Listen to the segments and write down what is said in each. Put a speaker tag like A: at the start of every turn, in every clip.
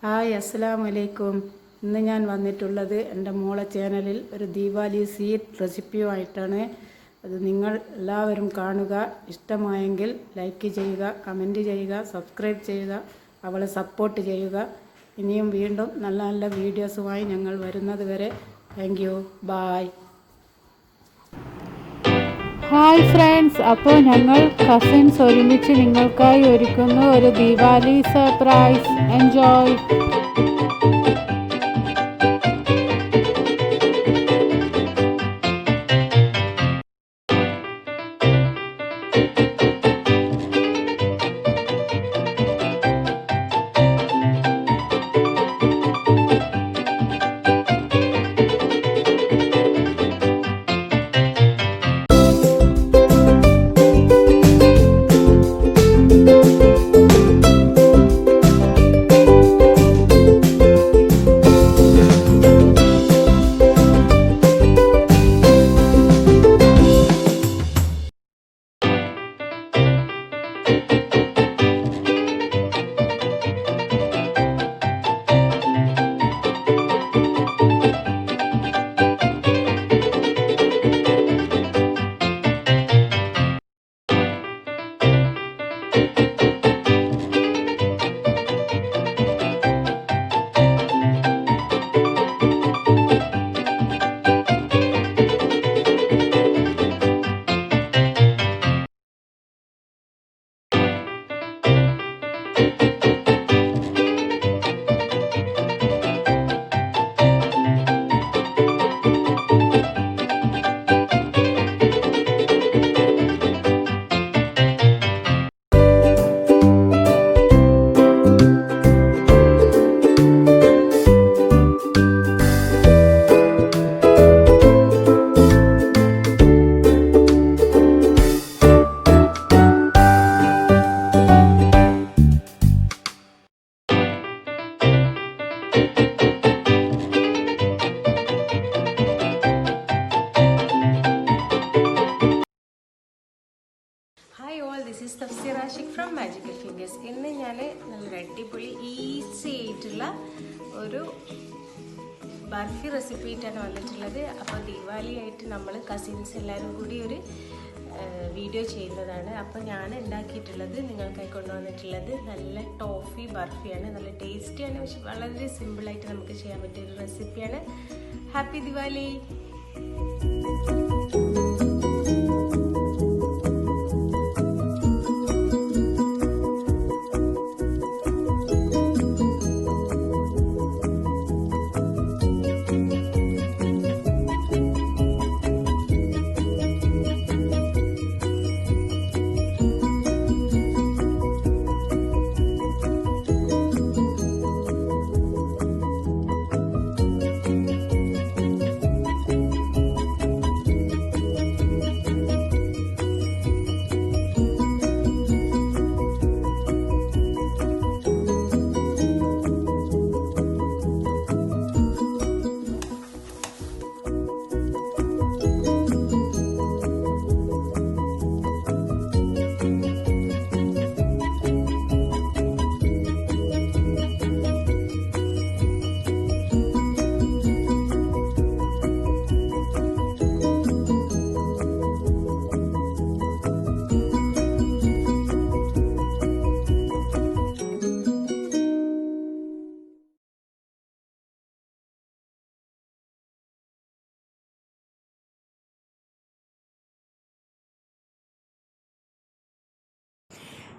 A: Hi അസ്സലാമു അലൈക്കും. ഇന്ന് ഞാൻ വന്നിട്ടുള്ളത് എൻ്റെ മോളെ ചാനലിൽ ഒരു ദീപാവലി സ്വീറ്റ് റെസിപ്പിയുമായിട്ടാണ്. അത് നിങ്ങൾ എല്ലാവരും കാണുക. ഇഷ്ടമായെങ്കിൽ ലൈക്ക് ചെയ്യുക, കമൻറ്റ് ചെയ്യുക, സബ്സ്ക്രൈബ് ചെയ്യുക, അവളെ സപ്പോർട്ട് ചെയ്യുക. ഇനിയും വീണ്ടും നല്ല നല്ല വീഡിയോസുമായി ഞങ്ങൾ വരുന്നത് വരെ thank you, bye.
B: Hi friends, അപ്പോൾ ഞങ്ങൾ കസിൻസ് ഒരുമിച്ച് നിങ്ങൾക്കായി ഒരുക്കുന്നു ഒരു Diwali surprise. Enjoy.
C: Hi all, this is Thafseera Ashikh from Magical Fingers. ഇന്ന് ഞാൻ നല്ല അടിപൊളി ഈസി ആയിട്ടുള്ള ഒരു ബർഫി റെസിപ്പി ആയിട്ടാണ് വന്നിട്ടുള്ളത്. അപ്പോൾ ദിവാലി ആയിട്ട് നമ്മൾ കസിൻസ് എല്ലാവരും കൂടി ഒരു വീഡിയോ ചെയ്യുന്നതാണ്. അപ്പോൾ ഞാൻ ഉണ്ടാക്കിയിട്ടുള്ളത് നിങ്ങൾക്കായി കൊണ്ടുവന്നിട്ടുള്ളത് നല്ല ടോഫി ബർഫിയാണ്. നല്ല ടേസ്റ്റിയാണ്, പക്ഷെ വളരെ സിമ്പിളായിട്ട് നമുക്ക് ചെയ്യാൻ പറ്റിയ ഒരു റെസിപ്പിയാണ്. ഹാപ്പി ദിവാലി.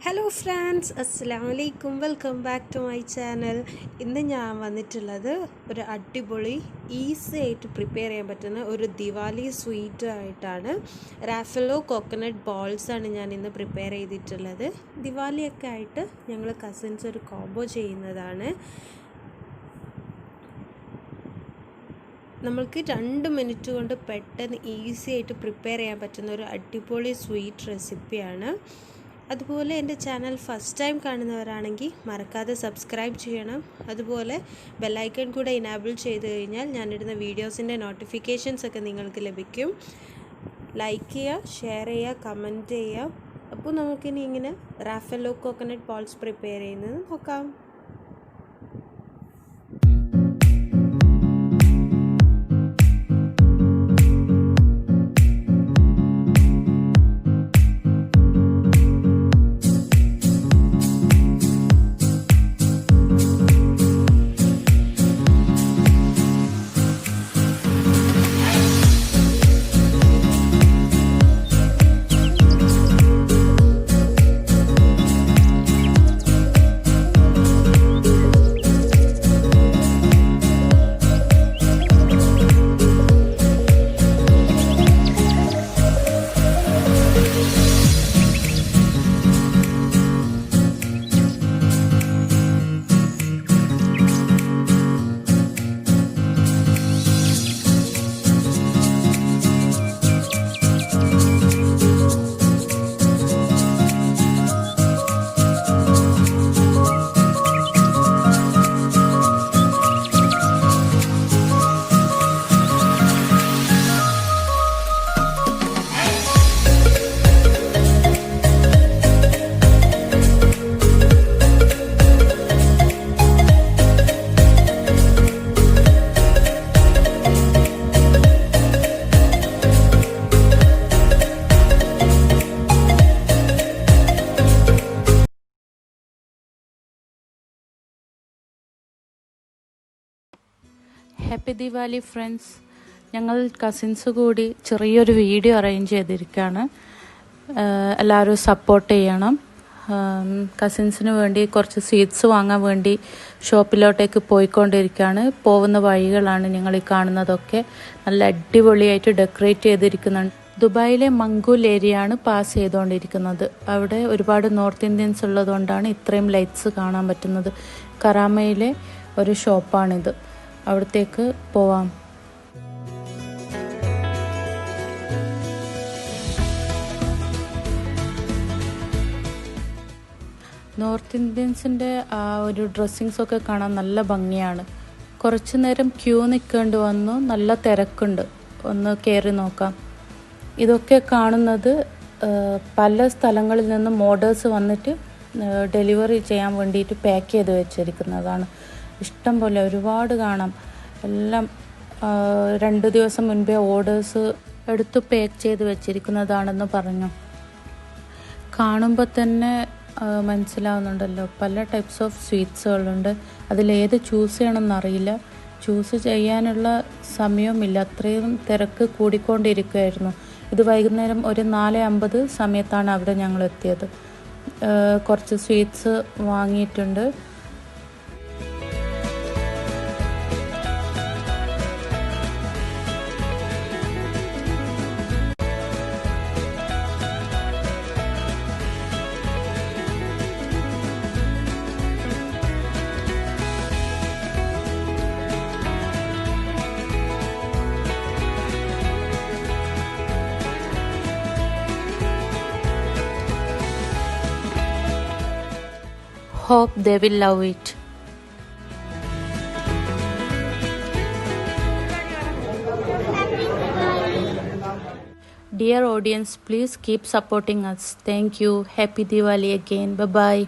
C: ഹലോ ഫ്രണ്ട്സ്, അസ്സലാമു അലൈക്കും. Welcome back to my channel. ഇന്ന് ഞാൻ വന്നിട്ടുള്ളത് ഒരു അടിപൊളി ഈസി ആയിട്ട് പ്രിപ്പയർ ചെയ്യാൻ പറ്റുന്ന ഒരു ദിവാലി സ്വീറ്റ് ആയിട്ടാണ്. റാഫലോ കോക്കനട്ട് ബോൾസാണ് ഞാൻ ഇന്ന് പ്രിപ്പയർ ചെയ്തിട്ടുള്ളത്. ദിവാലിയൊക്കെ ആയിട്ട് ഞങ്ങൾ കസിൻസ് ഒരു കോംബോ ചെയ്യുന്നതാണ്. നമ്മൾക്ക് 2 മിനിറ്റ് കൊണ്ട് പെട്ടെന്ന് ഈസി ആയിട്ട് പ്രിപ്പയർ ചെയ്യാൻ പറ്റുന്ന ഒരു അടിപൊളി സ്വീറ്റ് റെസിപ്പിയാണ്. അതുപോലെ എൻ്റെ ചാനൽ ഫസ്റ്റ് ടൈം കാണുന്നവരാണെങ്കിൽ മറക്കാതെ സബ്സ്ക്രൈബ് ചെയ്യണം. അതുപോലെ ബെല്ലൈക്കൺ കൂടെ ഇനാബിൾ ചെയ്ത് കഴിഞ്ഞാൽ ഞാനിടുന്ന വീഡിയോസിൻ്റെ നോട്ടിഫിക്കേഷൻസ് ഒക്കെ നിങ്ങൾക്ക് ലഭിക്കും. ലൈക്ക് ചെയ്യുക, ഷെയർ ചെയ്യുക, കമൻറ്റ് ചെയ്യുക. അപ്പോൾ നമുക്കിനി ഇങ്ങനെ റാഫലോ കോക്കനട്ട് ബോൾസ് പ്രിപ്പയർ ചെയ്യുന്നത് നോക്കാം.
B: Happy Diwali friends. ഞങ്ങൾ കസിൻസ് കൂടി ചെറിയൊരു വീഡിയോ അറേഞ്ച് ചെയ്തിരിക്കുകയാണ്. എല്ലാവരും സപ്പോർട്ട് ചെയ്യണം. കസിൻസിന് വേണ്ടി കുറച്ച് സ്വീറ്റ്സ് വാങ്ങാൻ വേണ്ടി ഷോപ്പിലോട്ടേക്ക് പോയിക്കൊണ്ടിരിക്കുകയാണ്. പോകുന്ന വഴികളാണ് നിങ്ങൾ ഈ കാണുന്നതൊക്കെ. നല്ല അടിപൊളിയായിട്ട് ഡെക്കറേറ്റ് ചെയ്തിരിക്കുന്നുണ്ട്. ദുബായിലെ മംഗൂൽ ഏരിയയാണ് പാസ് ചെയ്തുകൊണ്ടിരിക്കുന്നത്. അവിടെ ഒരുപാട് നോർത്ത് ഇന്ത്യൻസ് ഉള്ളതുകൊണ്ടാണ് ഇത്രയും ലൈറ്റ്സ് കാണാൻ പറ്റുന്നത്. കറാമയിലെ ഒരു ഷോപ്പാണിത്. അവിടത്തേക്ക് പോവാം. നോർത്ത് ഇന്ത്യൻസിൻ്റെ ആ ഒരു ഡ്രസ്സിങ്സൊക്കെ കാണാൻ നല്ല ഭംഗിയാണ്. കുറച്ച് നേരം ക്യൂ നിൽക്കേണ്ടി വന്നു. നല്ല തിരക്കുണ്ട്. ഒന്ന് കയറി നോക്കാം. ഇതൊക്കെ കാണുന്നത് പല സ്ഥലങ്ങളിൽ നിന്നും ഓർഡേഴ്സ് വന്നിട്ട് ഡെലിവറി ചെയ്യാൻ വേണ്ടിയിട്ട് പാക്ക് ചെയ്ത് വെച്ചിരിക്കുന്നതാണ്. ഇഷ്ടം പോലെ ഒരുപാട് കാണാം. എല്ലാം 2 ദിവസം മുൻപേ ഓർഡേഴ്സ് എടുത്ത് പാക്ക് ചെയ്ത് വെച്ചിരിക്കുന്നതാണെന്ന് പറഞ്ഞു. കാണുമ്പോൾ തന്നെ മനസ്സിലാവുന്നുണ്ടല്ലോ, പല ടൈപ്സ് ഓഫ് സ്വീറ്റ്സുകളുണ്ട്. അതിലേത് ചൂസ് ചെയ്യണമെന്നറിയില്ല. ചൂസ് ചെയ്യാനുള്ള സമയവുമില്ല. അത്രയും തിരക്ക് കൂടിക്കൊണ്ടിരിക്കുകയായിരുന്നു. ഇത് വൈകുന്നേരം ഒരു 4:50 സമയത്താണ് അവിടെ ഞങ്ങൾ എത്തിയത്. കുറച്ച് സ്വീറ്റ്സ് വാങ്ങിയിട്ടുണ്ട്. Hope they will love it. Dear audience, please keep supporting us. Thank you. Happy Diwali again. Bye bye.